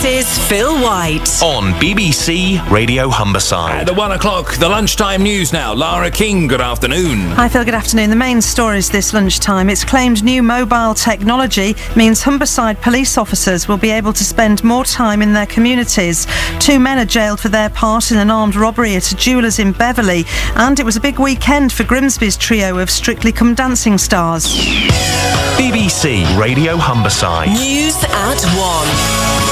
is Phil White on BBC Radio Humberside. At 1 o'clock, the lunchtime news now. Lara King, good afternoon. Hi Phil, good afternoon. The main stories this lunchtime. It's claimed new mobile technology means Humberside police officers will be able to spend more time in their communities. 2 men are jailed for their part in an armed robbery at a jeweller's in Beverley. And it was a big weekend for Grimsby's trio of Strictly Come Dancing stars. BBC Radio Humberside. News at 1.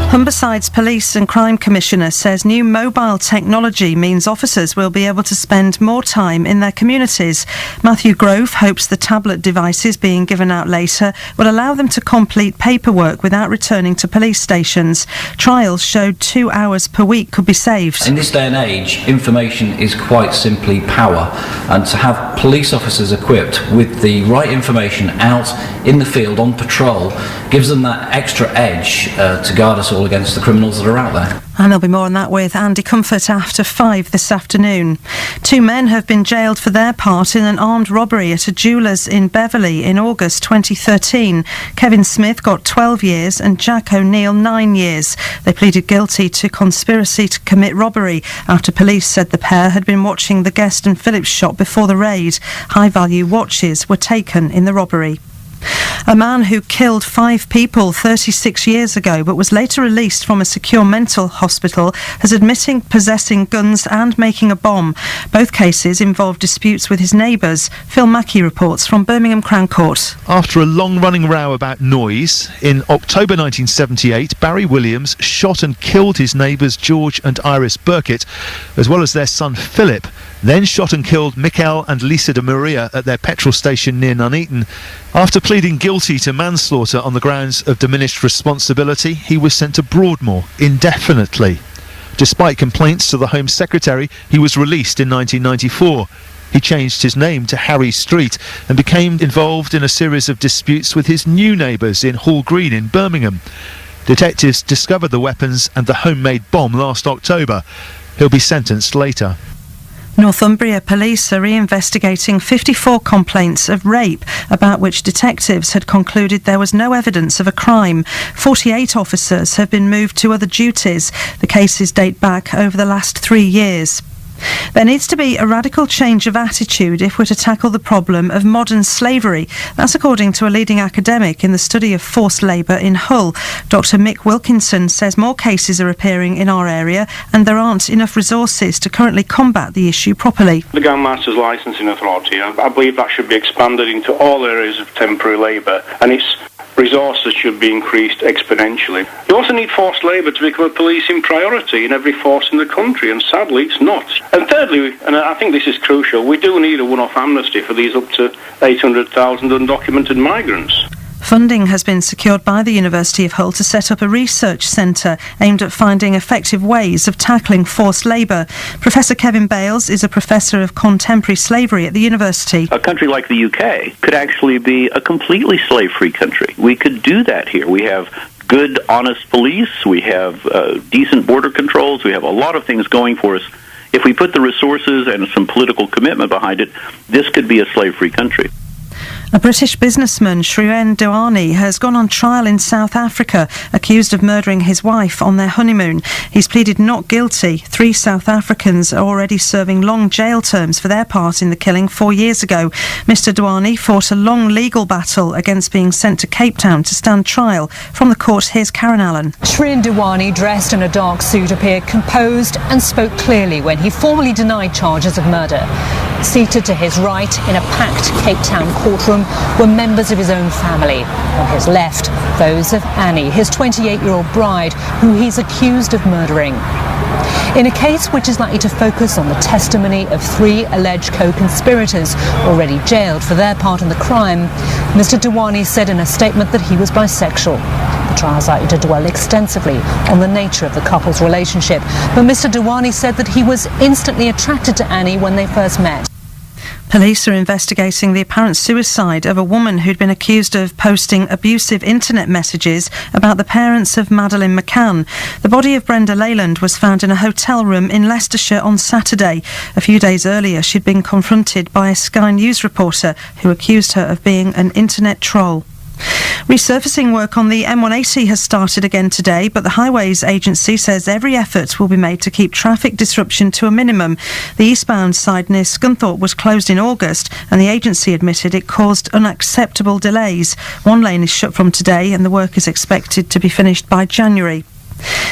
Humberside's Police and Crime Commissioner says new mobile technology means officers will be able to spend more time in their communities. Matthew Grove hopes the tablet devices being given out later will allow them to complete paperwork without returning to police stations. Trials showed 2 hours per week could be saved. In this day and age, information is quite simply power, and to have police officers equipped with the right information out in the field on patrol gives them that extra edge to guard us all against the criminals that are out there. And there'll be more on that with Andy Comfort after 5 this afternoon. 2 men have been jailed for their part in an armed robbery at a jeweller's in Beverley in August 2013. Kevin Smith got 12 years and Jack O'Neill 9 years. They pleaded guilty to conspiracy to commit robbery after police said the pair had been watching the Guest and Phillips shop before the raid. High-value watches were taken in the robbery. A man who killed 5 people 36 years ago but was later released from a secure mental hospital has admitted possessing guns and making a bomb. Both cases involved disputes with his neighbours. Phil Mackey reports from Birmingham Crown Court. After a long-running row about noise, in October 1978, Barry Williams shot and killed his neighbours George and Iris Burkett, as well as their son Philip, then shot and killed Mikel and Lisa de Maria at their petrol station near Nuneaton. After pleading guilty to manslaughter on the grounds of diminished responsibility, he was sent to Broadmoor indefinitely. Despite complaints to the Home Secretary, he was released in 1994. He changed his name to Harry Street and became involved in a series of disputes with his new neighbours in Hall Green in Birmingham. Detectives discovered the weapons and the homemade bomb last October. He'll be sentenced later. Northumbria police are reinvestigating 54 complaints of rape about which detectives had concluded there was no evidence of a crime. 48 officers have been moved to other duties. The cases date back over the last 3 years. There needs to be a radical change of attitude if we're to tackle the problem of modern slavery. That's according to a leading academic in the study of forced labour in Hull. Dr Mick Wilkinson says more cases are appearing in our area and there aren't enough resources to currently combat the issue properly. The Gang Masters Licensing Authority, I believe that should be expanded into all areas of temporary labour, and its resources should be increased exponentially. You also need forced labour to become a policing priority in every force in the country, and sadly it's not. And thirdly, and I think this is crucial, we do need a one-off amnesty for these up to 800,000 undocumented migrants. Funding has been secured by the University of Hull to set up a research centre aimed at finding effective ways of tackling forced labour. Professor Kevin Bales is a professor of contemporary slavery at the university. A country like the UK could actually be a completely slave-free country. We could do that here. We have good, honest police. We have decent border controls. We have a lot of things going for us. If we put the resources and some political commitment behind it, this could be a slave-free country. A British businessman, Shrien Douani, has gone on trial in South Africa, accused of murdering his wife on their honeymoon. He's pleaded not guilty. 3 South Africans are already serving long jail terms for their part in the killing 4 years ago. Mr Douani fought a long legal battle against being sent to Cape Town to stand trial. From the court, here's Karen Allen. Shrien Douani, dressed in a dark suit, appeared composed and spoke clearly when he formally denied charges of murder. Seated to his right in a packed Cape Town courtroom were members of his own family. On his left, those of Annie, his 28-year-old bride, who he's accused of murdering. In a case which is likely to focus on the testimony of 3 alleged co-conspirators already jailed for their part in the crime, Mr Douani said in a statement that he was bisexual. The trial is likely to dwell extensively on the nature of the couple's relationship, but Mr Douani said that he was instantly attracted to Annie when they first met. Police are investigating the apparent suicide of a woman who'd been accused of posting abusive internet messages about the parents of Madeleine McCann. The body of Brenda Leyland was found in a hotel room in Leicestershire on Saturday. A few days earlier, she'd been confronted by a Sky News reporter who accused her of being an internet troll. Resurfacing work on the M180 has started again today, but the Highways Agency says every effort will be made to keep traffic disruption to a minimum. The eastbound side near Scunthorpe was closed in August, and the agency admitted it caused unacceptable delays. One lane is shut from today, and the work is expected to be finished by January.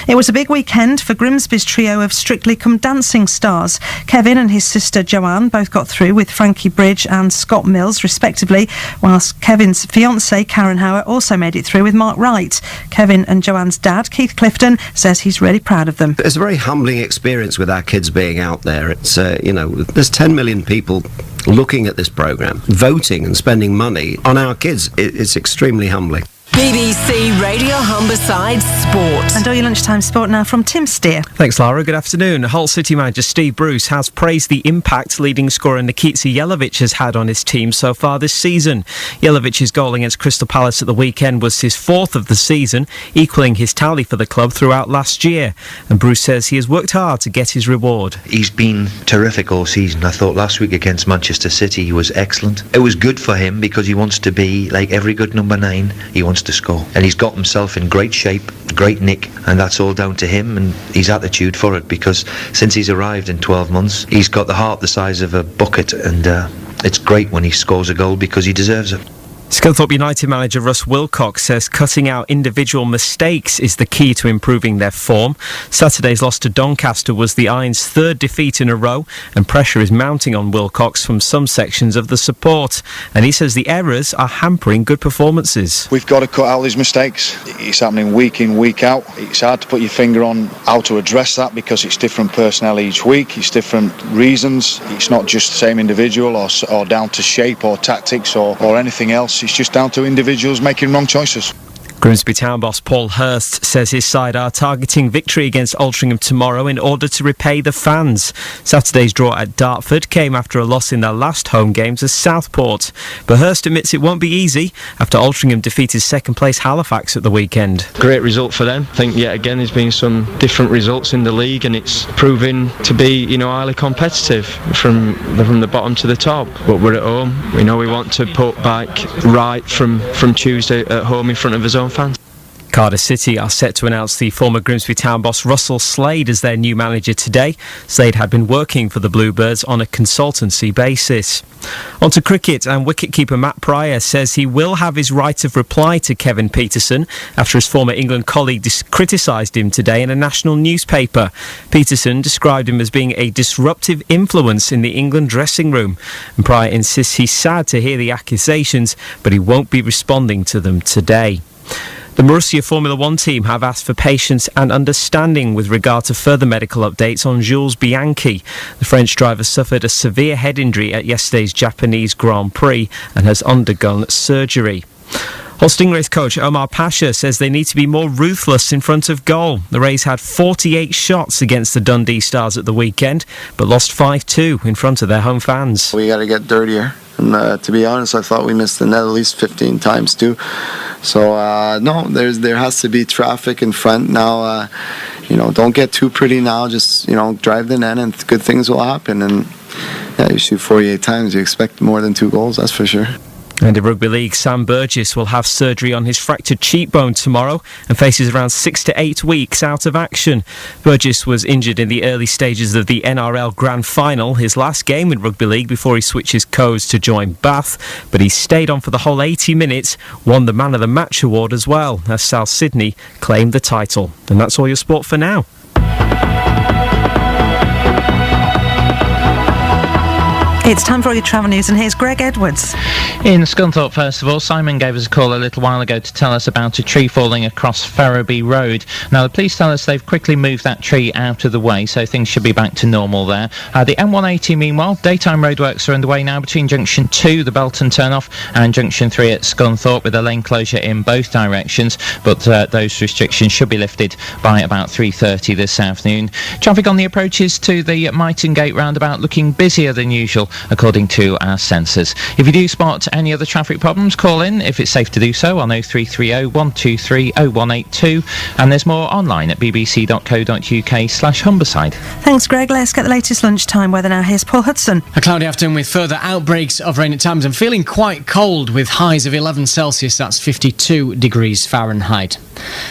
It was a big weekend for Grimsby's trio of Strictly Come Dancing stars. Kevin and his sister Joanne both got through with Frankie Bridge and Scott Mills, respectively, whilst Kevin's fiancée Karen Howard also made it through with Mark Wright. Kevin and Joanne's dad, Keith Clifton, says he's really proud of them. It's a very humbling experience with our kids being out there. It's, there's 10 million people looking at this programme, voting and spending money on our kids. It's extremely humbling. BBC Radio Humberside Sport. And all your lunchtime sport now from Tim Steer. Thanks, Lara. Good afternoon. Hull City manager Steve Bruce has praised the impact leading scorer Nikita Jelavic has had on his team so far this season. Jelavic's goal against Crystal Palace at the weekend was his fourth of the season, equalling his tally for the club throughout last year. And Bruce says he has worked hard to get his reward. He's been terrific all season. I thought last week against Manchester City he was excellent. It was good for him because he wants to be like every good number 9. He wants to score, and he's got himself in great shape, great nick, and that's all down to him and his attitude for it, because since he's arrived in 12 months he's got the heart the size of a bucket, and it's great when he scores a goal because he deserves it. Scunthorpe United manager Russ Wilcox says cutting out individual mistakes is the key to improving their form. Saturday's loss to Doncaster was the Irons' third defeat in a row, and pressure is mounting on Wilcox from some sections of the support. And he says the errors are hampering good performances. We've got to cut out these mistakes. It's happening week in, week out. It's hard to put your finger on how to address that because it's different personnel each week. It's different reasons. It's not just the same individual or down to shape or tactics or anything else. It's just down to individuals making wrong choices. Grimsby Town boss Paul Hurst says his side are targeting victory against Altrincham tomorrow in order to repay the fans. Saturday's draw at Dartford came after a loss in their last home game to Southport. But Hurst admits it won't be easy after Altrincham defeated second place Halifax at the weekend. Great result for them. I think yet again there's been some different results in the league, and it's proving to be highly competitive from the bottom to the top. But we're at home. We know we want to put back right from Tuesday at home in front of his own fans. Cardiff City are set to announce the former Grimsby Town boss Russell Slade as their new manager today. Slade had been working for the Bluebirds on a consultancy basis. On to cricket, and wicketkeeper Matt Pryor says he will have his right of reply to Kevin Peterson after his former England colleague criticised him today in a national newspaper. Peterson described him as being a disruptive influence in the England dressing room, and Pryor insists he's sad to hear the accusations, but he won't be responding to them today. The Marussia Formula One team have asked for patience and understanding with regard to further medical updates on Jules Bianchi. The French driver suffered a severe head injury at yesterday's Japanese Grand Prix and has undergone surgery. Hull Stingrays coach Omar Pasha says they need to be more ruthless in front of goal. The Rays had 48 shots against the Dundee Stars at the weekend, but lost 5-2 in front of their home fans. We got to get dirtier. And to be honest, I thought we missed the net at least 15 times too. So no, there has to be traffic in front now. Don't get too pretty now. Just drive the net, and good things will happen. And you shoot 48 times, you expect more than 2 goals. That's for sure. And in Rugby League, Sam Burgess will have surgery on his fractured cheekbone tomorrow and faces around 6 to 8 weeks out of action. Burgess was injured in the early stages of the NRL Grand Final, his last game in Rugby League before he switches codes to join Bath, but he stayed on for the whole 80 minutes, won the Man of the Match award as well, as South Sydney claimed the title. And that's all your sport for now. It's time for all your travel news, and here's Greg Edwards. In Scunthorpe, first of all, Simon gave us a call a little while ago to tell us about a tree falling across Ferriby Road. Now, the police tell us they've quickly moved that tree out of the way, so things should be back to normal there. The M180, meanwhile, daytime roadworks are underway now between Junction 2, the Belton turn-off, and Junction 3 at Scunthorpe, with a lane closure in both directions, but those restrictions should be lifted by about 3:30 this afternoon. Traffic on the approaches to the Myton Gate roundabout looking busier than usual according to our sensors. If you do spot any other traffic problems, call in if it's safe to do so on 0330 123 0182, and there's more online at bbc.co.uk/Humberside. Thanks, Greg. Let's get the latest lunchtime weather now. Here's Paul Hudson. A cloudy afternoon with further outbreaks of rain at times and feeling quite cold with highs of 11 Celsius, that's 52 degrees Fahrenheit.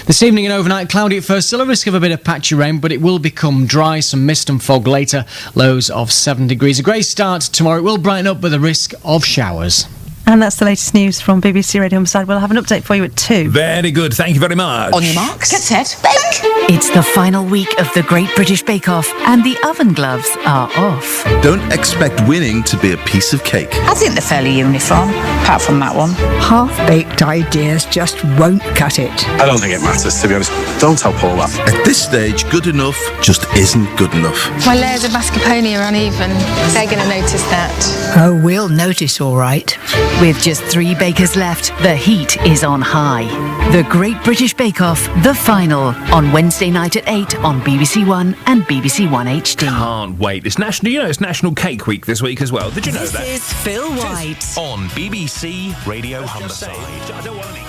This evening and overnight, cloudy at first, still a risk of a bit of patchy rain, but it will become dry, some mist and fog later, lows of 7 degrees. A grey start tomorrow. It will brighten up with a risk of showers. And that's the latest news from BBC Radio Humberside. We'll have an update for you at 2. Very good. Thank you very much. On your marks, get set, bake! It's the final week of the Great British Bake Off, and the oven gloves are off. Don't expect winning to be a piece of cake. I think they're fairly uniform, apart from that one. Half-baked ideas just won't cut it. I don't think it matters, to be honest. Don't tell Paul that. At this stage, good enough just isn't good enough. My layers of mascarpone are uneven. They're going to notice that. Oh, we'll notice all right. With just 3 bakers left, the heat is on high. The Great British Bake Off, the final, on Wednesday night at 8 on BBC One and BBC One HD. Can't wait. It's National Cake Week this week as well. Did you know that? This is Phil White On BBC Radio Humberside. I don't want any